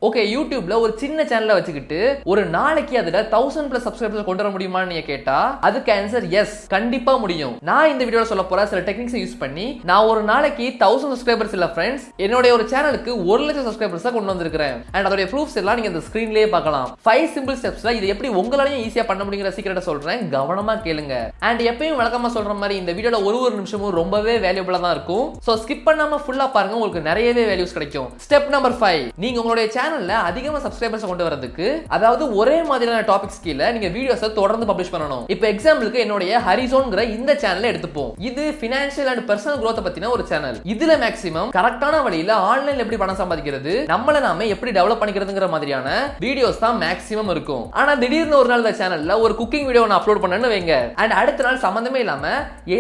Okay, யூடியூப்ல ஒரு சின்ன சேனலை வச்சுக்கிட்டு ஒரு நாளைக்கு அதுல 1000+ சப்ஸ்கிரைபர்ஸ் கொண்டு வர முடியுமான்னு நீங்க கேட்டா அதுக்கு ஆன்சர் எஸ், கண்டிப்பா முடியும். நான் இந்த வீடியோல சொல்ல போற சில டெக்னிக்ஸ் யூஸ் பண்ணி நான் ஒரு நாளைக்கு 1000 சப்ஸ்கிரைபர்ஸ் இல்ல ஃப்ரெண்ட்ஸ், என்னோட ஒரு சேனலுக்கு 1,00,000 சப்ஸ்கிரைபர்ஸ் கொண்டு வந்திருக்கிறேன். அண்ட் அதோட ப்ரூஃப்ஸ் எல்லாம் நீங்க இந்த ஸ்கிரீன்லயே பார்க்கலாம். 5 சிம்பிள் ஸ்டெப்ஸ்ல இது எப்படி உங்களாலையும் ஈஸியா பண்ண முடியுங்கிற சீக்ரெட்டை சொல்றேன், கவனமா கேளுங்க. அண்ட் எப்பயும் வழக்கமா சொல்ற மாதிரி இந்த வீடியோல ஒரு நிமிஷமும் ரொம்பவே வேல்யூபிளா தான் இருக்கும். சோ ஸ்கிப் பண்ணாம ஃபுல்லா பாருங்க, உங்களுக்கு நிறையவே வேல்யூஸ் கிடைக்கும். ஸ்டெப் நம்பர் 5, நீங்க உங்களுடைய சேனல்ல அதிகமா சப்ஸ்கிரைபர்ஸ் கொண்டு வரதுக்கு, அதாவது ஒரே மாதிரியான டாபிக்ஸ் கீழ நீங்க வீடியோஸை தொடர்ந்து பப்ளிஷ் பண்ணணும். இப்போ எக்ஸாம்பிளுக்கு என்னுடைய ஹரிசோன்ங்கற இந்த சேனலை எடுத்துப்போம். இது ஃபினான்ஷியல் அண்ட் பர்சனல் growth பத்தின ஒரு சேனல். இதுல மேக்ஸிமம் கரெக்டான வழியில ஆன்லைன்ல எப்படி பணம் சம்பாதிக்கிறது, நம்மள நாம எப்படி டெவலப் பண்ணிக்கிறதுங்கிற மாதிரியான வீடியோஸ் தான் மேக்ஸிமம் இருக்கும். ஆனா திடீர்னு ஒரு நாள் இந்த சேனல்ல ஒரு குக்கிங் வீடியோ நான் அப்லோட் பண்ணேன்னு வைங்க, அண்ட் அடுத்த நாள் சம்பந்தமே இல்லாம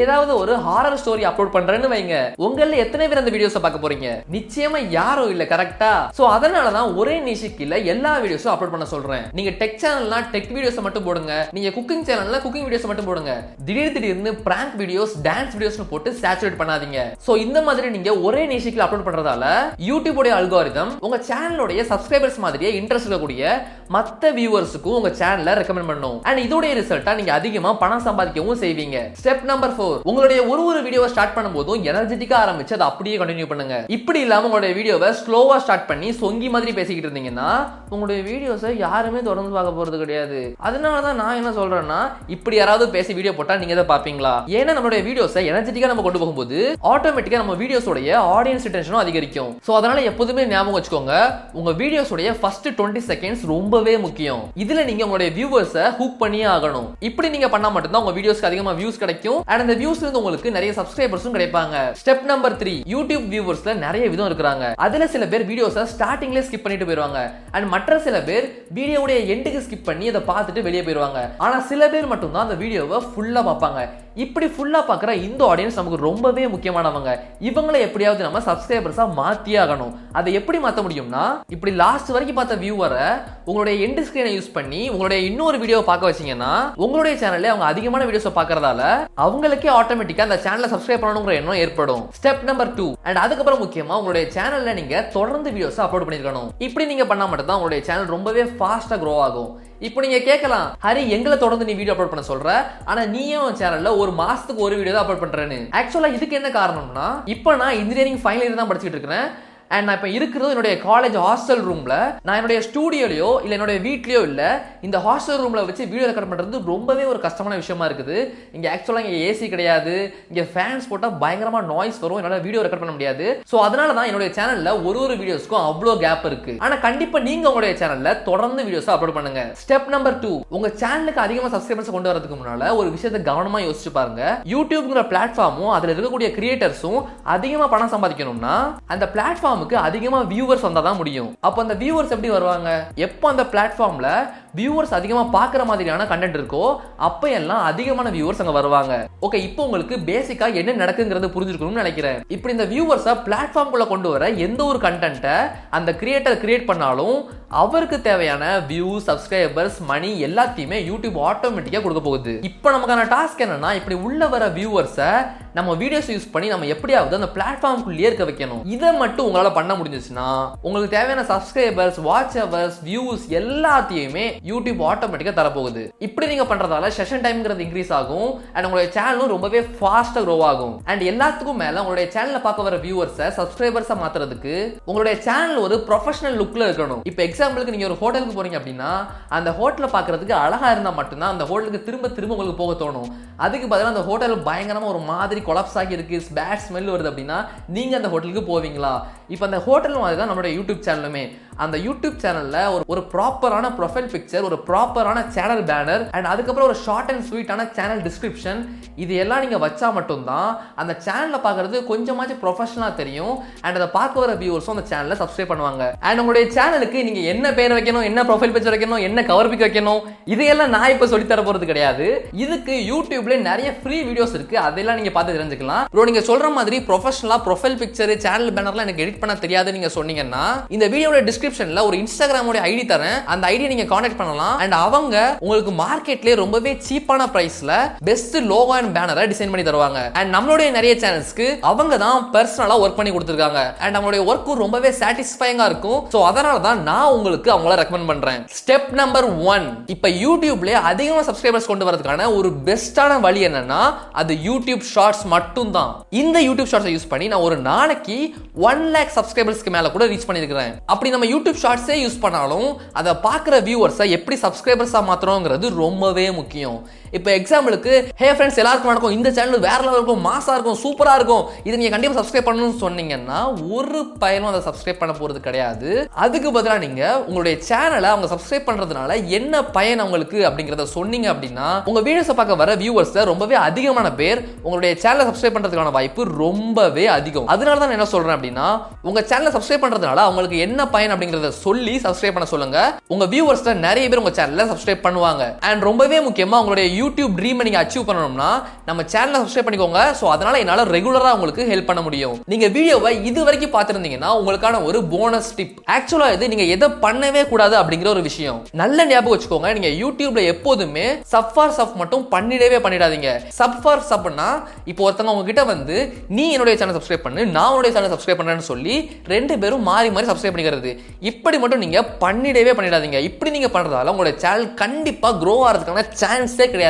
ஏதாவது ஒரு ஹாரர் ஸ்டோரி அப்லோட் பண்றேன்னு வைங்க, உங்கள எத்தனை பேர் அந்த வீடியோஸை பார்க்க போறீங்க? நிச்சயமா யாரும் இல்ல, கரெக்ட்டா? சோ அதனால தான் ஒரே நிஷிக்கில எல்லா வீடியோஸும் அப்லோட் பண்ண சொல்றேன். நீங்க டெக் சேனல்னா டெக் வீடியோஸ் மட்டும் போடுங்க, நீங்க குக்கிங் சேனல்னா குக்கிங் வீடியோஸ் மட்டும் போடுங்க. திடீர்னு பிராங்க் வீடியோஸ், டான்ஸ் வீடியோஸ்னு போட்டு சேச்சுரேட் பண்ணாதீங்க. சோ இந்த மாதிரி நீங்க ஒரே நிஷிக்கில அப்லோட் பண்றதால யூடியூப் உடைய அல்காரிதம் உங்க சேனலோட சப்ஸ்கிரைபர்ஸ் மாதிரியே இன்ட்ரெஸ்ட் இருக்கக்கூடிய மத்த வியூவர்ஸ்க்கு உங்க சேனலை ரெக்கமெண்ட் பண்ணும். அண்ட் இதோட ரிசல்ட்டா நீங்க அதிகமா பணம் சம்பாதிக்கவும் செய்வீங்க. ஸ்டெப் நம்பர் 4, உங்களுடைய ஒரு வீடியோவை ஸ்டார்ட் பண்ணும்போதும் எனர்ஜெட்டிக்கா ஆரம்பிச்சு அதை அப்படியே கண்டினியூ பண்ணுங்க. இப்படி இல்லாம உங்களுடைய வீடியோவை ஸ்லோவா ஸ்டார்ட் பண்ணி சொங்கி மாதிரி பேசிக்கிட்டு இருந்தீங்கன்னா உங்களுடைய வீடியோஸை யாருமே தொடர்ந்து பார்க்க போறது கிடையாது. அதனாலதான் நான் என்ன சொல்றேன்னா, இப்படி யாராவது பேசி வீடியோ போட்டா நீங்க அதை பாப்பீங்களா? ஏன்னா நம்மளுடைய வீடியோஸை எனர்ஜெட்டிக்கா நம்ம கொண்டு போகும்போது ஆட்டோமேட்டிக்கா நம்ம வீடியோஸோட ஆடியன்ஸ் ரிட்டென்ஷனும் அதிகரிக்கும். சோ அதனால எப்போதுமே ஞாபகம் வச்சுக்கோங்க, உங்க வீடியோஸோட ஃபர்ஸ்ட் 20 செகண்ட்ஸ் ரொம்பவே முக்கியம். இதுல நீங்க உங்களுடைய வியூவர்ஸை ஹூக் பண்ணியே ஆகணும். இப்படி நீங்க பண்ணா மட்டும்தான் உங்க வீடியோஸ்க்கு அதிகமா வியூஸ் கிடைக்கும், அண்ட் அந்த வியூஸ்ல இருந்து உங்களுக்கு நிறைய சப்ஸ்கிரைபர்ஸும் கிடைப்பாங்க. ஸ்டெப் நம்பர் 3, யூடியூப் வியூவர்ஸ்ல நிறைய விதம் இருக்காங்க. அதுல சில பேர் வீடியோஸை ஸ்டார்டிங்ல ஸ்கிப் பண்ணிட்டு போயிருவாங்க, அண்ட் மற்ற சில பேர் வீடியோவுடைய எண்டுக்கு ஸ்கிப் பண்ணி அதை பார்த்துட்டு வெளியே போயிருவாங்க. ஆனா சில பேர் மட்டும் தான் அந்த வீடியோவை ஃபுல்லா பார்ப்பாங்க. இப்படி ஃபுல்லா பார்க்குற இந்த ஆடியன்ஸ் நமக்கு ரொம்பவே முக்கியமானவங்க. இவங்களை எப்படியாவது நம்ம சப்ஸ்கிரைபர்ஸா மாத்தியே ஆகணும். அதை எப்படி மாற்ற முடியும்னா, இப்படி லாஸ்ட் வரைக்கும் பார்த்த வியூவரை உங்களுடைய எண்ட் ஸ்கிரீனை யூஸ் பண்ணி உங்களுடைய இன்னொரு வீடியோ பார்க்க வச்சீங்கன்னா உங்களுடைய சேனல்ல அவங்க அதிகமான வீடியோஸை பார்க்கறதால அவங்களுக்கே ஆட்டோமேட்டிக்கா அந்த சேனலை சப்ஸ்கிரைப் பண்ணணுங்கிற எண்ணம் ஏற்படும். ஸ்டெப் நம்பர் 2, அண்ட் அதுக்கப்புறம் முக்கியமா உங்களுடைய சேனல்ல நீங்க தொடர்ந்து வீடியோஸ் அப்லோட் பண்ணிருக்கணும். இப்படி நீங்க பண்ணா மட்டும் தான் உங்களுடைய சேனல் ரொம்பவே ஃபாஸ்டா க்ரோ ஆகும். இப்போ நீங்க கேட்கலாம், ஹரி எங்களை தொடர்ந்து நீ வீடியோ அப்லோட் பண்ண சொல்ற, ஆனா நீயும் உன் சேனல்ல ஒரு மாசத்துக்கு ஒரு வீடியோ தான் அப்லோட் பண்றேன்னு. ஆக்சுவலா இதுக்கு என்ன காரணம்னா, இப்போ நான் இன்ஜினியரிங் ஃபைனல் இயர் தான் படிச்சுட்டு இருக்கிறேன். அண்ட் நான் இப்போ இருக்கிறது என்னுடைய காலேஜ் ஹாஸ்டல் ரூம்ல. நான் என்னுடைய ஸ்டூடியோலயோ இல்லை என்னுடைய வீட்லயோ இல்லை, இந்த ஹாஸ்டல் ரூம்ல வச்சு வீடியோ ரெக்கார்ட் பண்றது ரொம்பவே ஒரு கஷ்டமான விஷயமா இருக்குது. இங்க ஆக்சுவலா இங்க ஏசி கிடையாது, இங்க ஃபேன்ஸ் போட்டா பயங்கரமா நாய்ஸ் வரும், என்னால வீடியோ ரெக்கார்ட் பண்ண முடியாது. ஸோ அதனால தான் என்னுடைய சேனல்ல ஒரு வீடியோஸ்க்கும் அவ்வளோ கேப் இருக்கு. ஆனா கண்டிப்பா நீங்க உங்களுடைய சேனல்ல தொடர்ந்து வீடியோஸ் அப்லோட் பண்ணுங்க. ஸ்டெப் நம்பர் 2, உங்க சேனலுக்கு அதிகமா சப்ஸ்கிரைபர்ஸ் கொண்டு வரதுக்கு முன்னால ஒரு விஷயத்தை கவனமா யோசிச்சு பாருங்க. யூடியூப்ங்கிற பிளாட்ஃபார்மும் அதுல இருக்கக்கூடிய கிரியேட்டர்ஸும் அதிகமா பணம் சம்பாதிக்கணும்னா அந்த பிளாட்ஃபார்ம் அதிகமா வியூவர்ஸ் வந்தா தான் முடியும். அப்ப அந்த வியூவர்ஸ் எப்படி வருவாங்க? எப்போ அந்த பிளாட்ஃபார்ம்ல வியூவர்ஸ் அதிகமா பார்க்குற மாதிரியான கண்டென்ட் இருக்கோ அப்ப எல்லாம் அதிகமான வியூவர்ஸ் அங்க வருவாங்க. ஓகே, இப்போ உங்களுக்கு பேசிக்கா என்ன நடக்குங்கிறது புரிஞ்சிருக்கணும்னு நினைக்கிறேன். இப்படி இந்த வியூவர்ஸை பிளாட்ஃபார்ம்குள்ள கொண்டு வர எந்த ஒரு கண்டென்ட்டை அந்த கிரியேட்டர் கிரியேட் பண்ணாலும் அவருக்கு தேவையான வியூஸ், சப்ஸ்கிரைபர்ஸ், மணி எல்லாத்தையுமே யூடியூப் ஆட்டோமேட்டிக்கா கொடுக்க போகுது. இப்போ நமக்கான டாஸ்க் என்னன்னா, இப்படி உள்ள வர வியூவர்ஸை நம்ம வீடியோஸ் யூஸ் பண்ணி நம்ம எப்படியாவது அந்த பிளாட்ஃபார்ம்குள்ளே இருக்க வைக்கணும். இதை மட்டும் உங்களால பண்ண முடிஞ்சிச்சுன்னா உங்களுக்கு தேவையான சப்ஸ்கிரைபர்ஸ், வாட்ச் ஹவர்ஸ், வியூஸ் எல்லாத்தையுமே யூடியூப் ஆட்டோமேட்டிக்கா தரப்போகுது. இப்படி நீங்க பண்றதால செஷன் டைம்ங்கிறது இன்க்ரீஸ் ஆகும், அண்ட் உங்களுடைய சேனலும் ரொம்பவே ஃபாஸ்டா க்ரோ ஆகும். அண்ட் எல்லாத்துக்கும் மேல உங்களுடைய சேனலை பார்க்க வர வியூவர்ஸை சப்ஸ்கிரைபர்ஸா மாத்துறதுக்கு உங்களுடைய சேனல் ஒரு ப்ரொஃபஷனல் லுக்ல இருக்கணும். இப்போ எக்ஸாம்பிளுக்கு நீங்க ஒரு ஹோட்டலுக்கு போறீங்க அப்படின்னா அந்த ஹோட்டலை பார்க்கறதுக்கு அழகா இருந்தா மட்டும்தான் அந்த ஹோட்டலுக்கு திரும்ப உங்களுக்கு போக தோணும். அதுக்கு பதிலாக அந்த ஹோட்டல் பயங்கரமா ஒரு மாதிரி கொலாப்ஸ் ஆகி இருக்கு, பேட் ஸ்மெல் வருது அப்படின்னா நீங்க அந்த ஹோட்டலுக்கு போவீங்களா? இப்போ அந்த ஹோட்டல் மாதிரி தான் நம்மளுடைய யூடியூப் சேனலுமே. அந்த யூடியூப் சேனல்ல ஒரு ப்ராப்பரான ப்ரொஃபைல் பிக்சர், ஒரு ப்ராப்பரான சேனல் பேனர், அண்ட் அதுக்கப்புறம் ஒரு ஷார்ட் அண்ட் ஸ்வீட்டான சேனல் டிஸ்கிரிப்ஷன், இது எல்லாம் நீங்க வச்சா மட்டும்தான் அந்த சேனலை பார்க்கறது கொஞ்சமாச்சும் ப்ரொஃபஷனலா தெரியும், அண்ட் அதை பார்க்க வர வியூவர்ஸும் அந்த சேனலை சப்ஸ்கிரைப் பண்ணுவாங்க. அண்ட் உங்களுடைய சேனலுக்கு நீங்க என்ன பேர் வைக்கணும், என்ன ப்ரொஃபைல் பிக்சர் வைக்கணும், என்ன கவர் பிக் வைக்கணும், இதையெல்லாம் நான் இப்போ சொல்லி தர போறது கிடையாது. இதுக்கு யூடியூப்ல நிறைய ஃப்ரீ வீடியோஸ் இருக்கு, அதெல்லாம் நீங்க பார்த்து தெரிஞ்சுக்கலாம். ப்ரோ, நீங்க சொல்ற மாதிரி ப்ரொஃபஷனலா ப்ரொஃபைல் பிக்சர், சேனல் பேனர்லாம் எனக்கு எடிட் பண்ண தெரியாது நீங்க சொன்னீங்கன்னா இந்த வீடியோட டிஸ்கிரிப்ஷன் டிஸ்கிரிப்ஷன்ல ஒரு இன்ஸ்டாகிராமோட ஐடி தரேன். அந்த ஐடியை நீங்க கான்டாக்ட் பண்ணலாம். அண்ட் அவங்க உங்களுக்கு மார்க்கெட்லயே ரொம்பவே சீப்பான பிரைஸ்ல பெஸ்ட் லோகோ அண்ட் பேனரை டிசைன் பண்ணி தருவாங்க. அண்ட் நம்மளுடைய நிறைய சேனல்ஸ்க்கு அவங்க தான் பர்சனலா ஒர்க் பண்ணி கொடுத்திருக்காங்க. அண்ட் அவங்களுடைய ஒர்க் ரொம்பவே சாட்டிஸ்ஃபைங்கா இருக்கும். சோ அதனால தான் நான் உங்களுக்கு அவங்கள ரெக்கமெண்ட் பண்றேன். ஸ்டெப் நம்பர் 1, இப்ப யூடியூப்ல அதிகமா சப்ஸ்கிரைபர்ஸ் கொண்டு வரதுக்கான ஒரு பெஸ்டான வழி என்னன்னா அது யூடியூப் ஷார்ட்ஸ் மட்டும் தான். இந்த யூடியூப் ஷார்ட்ஸ் யூஸ் பண்ணி நான் ஒரு நாளைக்கு 1 lakh சப்ஸ்கிரைபர்ஸ்க்கு மேல கூட ரீச் பண்ணிருக்கேன். அப்படி நம்ம யூடியூப் ஷார்ட்ஸே யூஸ் பண்ணாலும் அதை பார்க்குற வியூவர்ஸை எப்படி சப்ஸ்கிரைபர்ஸாக மாற்றுறோங்கிறது ரொம்பவே முக்கியம். இப்போ எக்ஸாம்பிளுக்கு ஹே ஃப்ரெண்ட்ஸ் எல்லாருக்கும் வணக்கம், இந்த சேனல் வேற லெவல் இருக்கும், மாசா இருக்கும், சூப்பராக இருக்கும், இது நீங்கள் கண்டிப்பாக சப்ஸ்கிரைப் பண்ணணும்னு சொன்னீங்கன்னா ஒரு பையனும் அதை சப்ஸ்கிரைப் பண்ண போகிறது கிடையாது. அதுக்கு பதிலாக நீங்கள் உங்களுடைய சேனலை அவங்க சப்ஸ்கிரைப் பண்ணுறதுனால என்ன பயன் அவங்களுக்கு அப்படிங்கிறத சொன்னீங்க அப்படின்னா உங்கள் வீடியோஸை பார்க்க வர வியூவர்ஸை ரொம்பவே அதிகமான பேர் உங்களுடைய சேனலை சப்ஸ்கிரைப் பண்ணுறதுக்கான வாய்ப்பு ரொம்பவே அதிகம். அதனால தான் என்ன சொல்கிறேன் அப்படின்னா உங்கள் சேனலை சப்ஸ்கிரைப் பண்ணுறதுனால அவங்களுக்கு என்ன பயன் அப்படிங்கிறத சொல்லி சப்ஸ்கிரைப் பண்ண சொல்லுங்க. உங்க வியூவர்ஸ் நிறைய பேர் உங்க சேனலை சப்ஸ்கிரைப் பண்ணுவாங்க. அண்ட் ரொம்பவே முக்கியமா உங்களுடைய யூடியூப் ட்ரீமை நீங்க அச்சீவ் பண்ணணும்னா நம்ம சேனலை சப்ஸ்கிரைப் பண்ணிக்கோங்க. சோ அதனால என்னால ரெகுலரா உங்களுக்கு ஹெல்ப் பண்ண முடியும். நீங்க வீடியோவை இது வரைக்கும் பார்த்திருந்தீங்கன்னா உங்களுக்கான ஒரு போனஸ் டிப். ஆக்சுவலா இது நீங்க எதை பண்ணவே கூடாது அப்படிங்கிற ஒரு விஷயம் நல்ல ஞாபகம் வச்சுக்கோங்க. நீங்க யூடியூப்ல எப்போதுமே சப் ஃபார் சப் மட்டும் பண்ணிடாதீங்க. சப் ஃபார் சப்னா இப்போ ஒருத்தங்க உங்ககிட்ட வந்து நீ என்னுடைய சேனல் சப்ஸ்கிரைப் பண்ணு, நான் உன்னுடைய சேனல் சப்ஸ்கிரைப் பண்றேன்னு சொல்லி ரெண்டு பேரும் மாறி மாறி சப்ஸ்கிரைப் பண்ணிக்கிறது. இப்படி மட்டும் நீங்க பண்ணிடாதீங்க. இப்படி நீங்க பண்றதால உங்களுடைய சேனல் கண்டிப்பா grow ஆகிறதுக்கான சான்ஸே கிடையாது.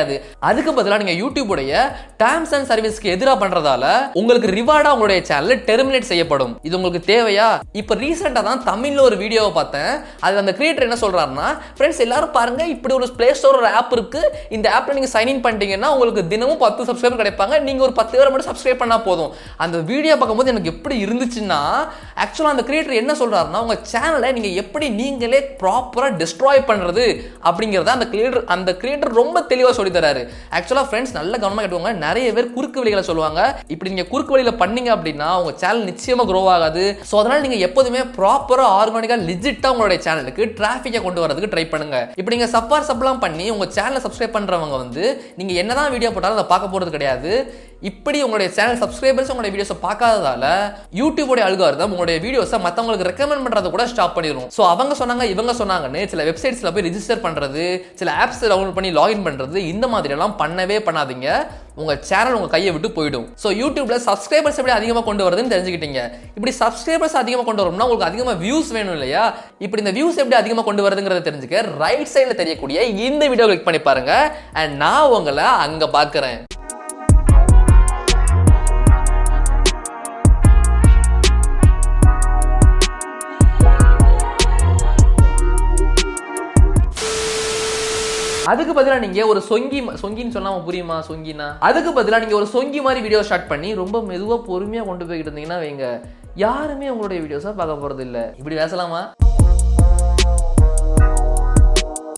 அதுக்கு பதிலா நீங்க யூடியூப் உடைய டர்ம்ஸ் அண்ட் சர்வீஸ்க்கு எதிராக பண்றதால உங்களுக்கு ரிவார்டா உங்களுடைய சேனல் டெர்மினேட் செய்யப்படும். இது உங்களுக்கு தேவையா? இப்போ ரீசெண்டா தான் தமிழ்ல ஒரு வீடியோவை பார்த்தேன். அது அந்த கிரியேட்டர் என்ன சொல்றாருன்னா, ஃப்ரெண்ட்ஸ் எல்லாரும் பாருங்க, இப்படி ஒரு பிளே ஸ்டோர் ஒரு ஆப் இருக்கு, இந்த ஆப்ல நீங்க சைன் இன் பண்ணிட்டீங்கன்னா உங்களுக்கு தினமும் 10 சப்ஸ்கிரைபர் கிடைப்பாங்க, நீங்க ஒரு 10 பேரை மட்டும் சப்ஸ்கிரைப் பண்ணா போதும். அந்த வீடியோ பார்க்கும்போது எனக்கு எப்படி இருந்துச்சுன்னா, ஆக்சுவலா அந்த கிரியேட்டர் என்ன சொல்றாருன்னா உங்க சேனலை நீங்க எப்படி நீங்களே ப்ராப்பரா டிஸ்ட்ராய் பண்றது அப்படிங்கறத அந்த கிரியேட்டர் ரொம்ப தெளிவா சொல்லி தராரு. ஆக்சுவலா ஃப்ரெண்ட்ஸ் நல்ல கவனமா கேட்டுக்கோங்க. நிறைய பேர் குறுக்கு வழிகளை சொல்லுவாங்க. இப்படி நீங்க குறுக்கு வழியில பண்ணீங்க அப்படின்னா உங்க சேனல் நிச்சயமா grow ஆகாது. சோ அதனால நீங்க எப்போதுமே ப்ராப்பரா ஆர்கானிக்கா லெஜிட்டா உங்களுடைய சேனலுக்கு டிராஃபிக்கை கொண்டு வரதுக்கு ட்ரை பண்ணுங்க. இப்போ நீங்க சப்லாம் பண்ணி உங்க சேனலை சப்ஸ்கிரைப் பண்றவங்க வந்து நீங்க என்னதான் வீடியோ போட்டாலும் அதை பார்க்க போறது கிடையாது. இப்படி உங்களுடைய சேனல் சப்ஸ்கிரைபர்ஸ் உங்களுடைய வீடியோஸை பார்க்காததால யூடியூபோட அல்காரிதம் உங்களுடைய வீடியோஸை மற்றவங்களுக்கு ரெக்கமெண்ட் பண்றதை கூட ஸ்டாப் பண்ணிடும். ஸோ அவங்க சொன்னாங்க இவங்க சொன்னாங்கன்னு சில வெப்சைட்ஸ்ல போய் ரிஜிஸ்டர் பண்றது, சில ஆப்ஸ் டவுன்லோட் பண்ணி லாகின் பண்றது, இந்த மாதிரி எல்லாம் பண்ணவே பண்ணாதீங்க. உங்க சேனல் உங்க கையை விட்டு போயிடும். ஸோ யூடியூப்ல சப்ஸ்கிரைபர்ஸ் எப்படி அதிகமாக கொண்டு வரதுன்னு தெரிஞ்சுக்கிட்டீங்க. இப்படி சப்ஸ்கிரைபர்ஸ் அதிகமாக கொண்டு வரணும்னா உங்களுக்கு அதிகமாக வியூஸ் வேணும் இல்லையா? இப்படி இந்த வியூஸ் எப்படி அதிகமாக கொண்டு வரதுங்கிறத தெரிஞ்சுக்க ரைட் சைடில் தெரியக்கூடிய இந்த வீடியோ கிளிக் பண்ணி பாருங்க. அண்ட் நான் உங்களை அங்க பார்க்குறேன். அதுக்கு பதிலா நீங்க ஒரு சொங்கின்னு சொன்னா புரியுமா? சொங்கினா அதுக்கு பதிலா நீங்க ஒரு சொங்கி மாதிரி வீடியோ ஸ்டார்ட் பண்ணி ரொம்ப மெதுவா பொறுமையா கொண்டு போய்கிட்டு இருந்தீங்கன்னா வைங்க, யாருமே உங்களுடைய வீடியோஸை பார்க்க போறது இல்லை. இப்படி பேசலாமா?